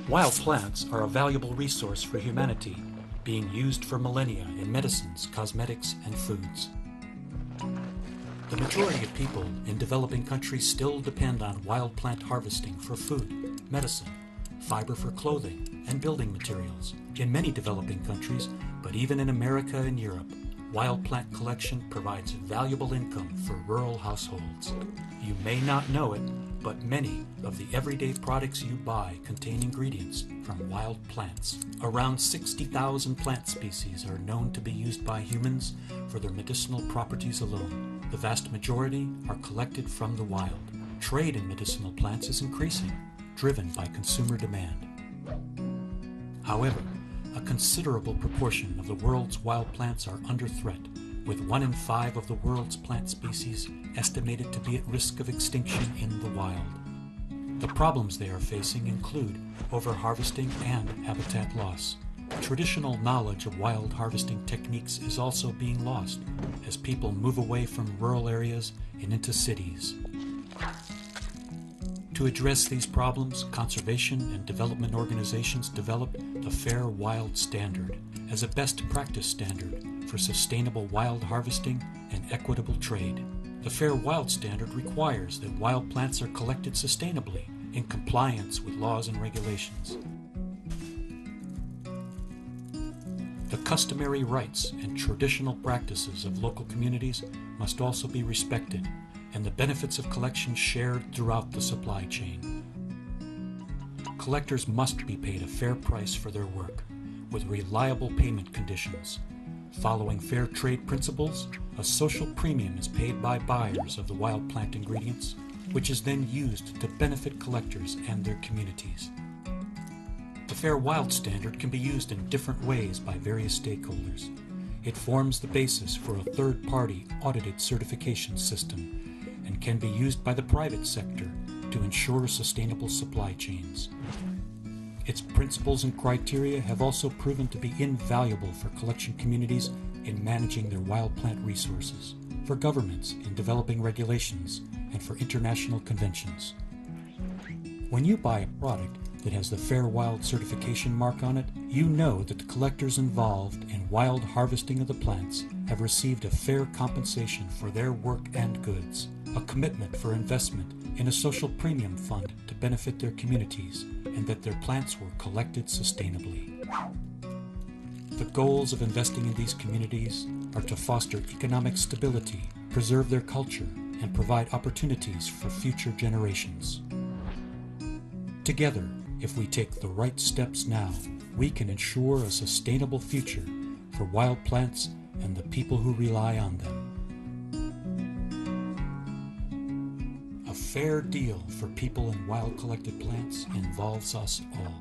Wild plants are a valuable resource for humanity, being used for millennia in medicines, cosmetics, and foods. The majority of people in developing countries still depend on wild plant harvesting for food, medicine, fiber for clothing, and building materials. In many developing countries, but even in America and Europe, wild plant collection provides valuable income for rural households. You may not know it, but many of the everyday products you buy contain ingredients from wild plants. Around 60,000 plant species are known to be used by humans for their medicinal properties alone. The vast majority are collected from the wild. Trade in medicinal plants is increasing, driven by consumer demand. However, a considerable proportion of the world's wild plants are under threat, with 1 in 5 of the world's plant species estimated to be at risk of extinction in the wild. The problems they are facing include over-harvesting and habitat loss. Traditional knowledge of wild harvesting techniques is also being lost as people move away from rural areas and into cities. To address these problems, conservation and development organizations developed the FairWild standard as a best practice standard for sustainable wild harvesting and equitable trade. The FairWild standard requires that wild plants are collected sustainably in compliance with laws and regulations. The customary rights and traditional practices of local communities must also be respected, and the benefits of collection shared throughout the supply chain. Collectors must be paid a fair price for their work, with reliable payment conditions. Following fair trade principles, a social premium is paid by buyers of the wild plant ingredients, which is then used to benefit collectors and their communities. The FairWild standard can be used in different ways by various stakeholders. It forms the basis for a third-party audited certification system and can be used by the private sector to ensure sustainable supply chains. Its principles and criteria have also proven to be invaluable for collection communities in managing their wild plant resources, for governments in developing regulations, and for international conventions. When you buy a product that has the FairWild certification mark on it, you know that the collectors involved in wild harvesting of the plants have received a fair compensation for their work and goods, a commitment for investment in a social premium fund to benefit their communities, and that their plants were collected sustainably. The goals of investing in these communities are to foster economic stability, preserve their culture, and provide opportunities for future generations. Together, if we take the right steps now, we can ensure a sustainable future for wild plants and the people who rely on them. A fair deal for people and wild collected plants involves us all.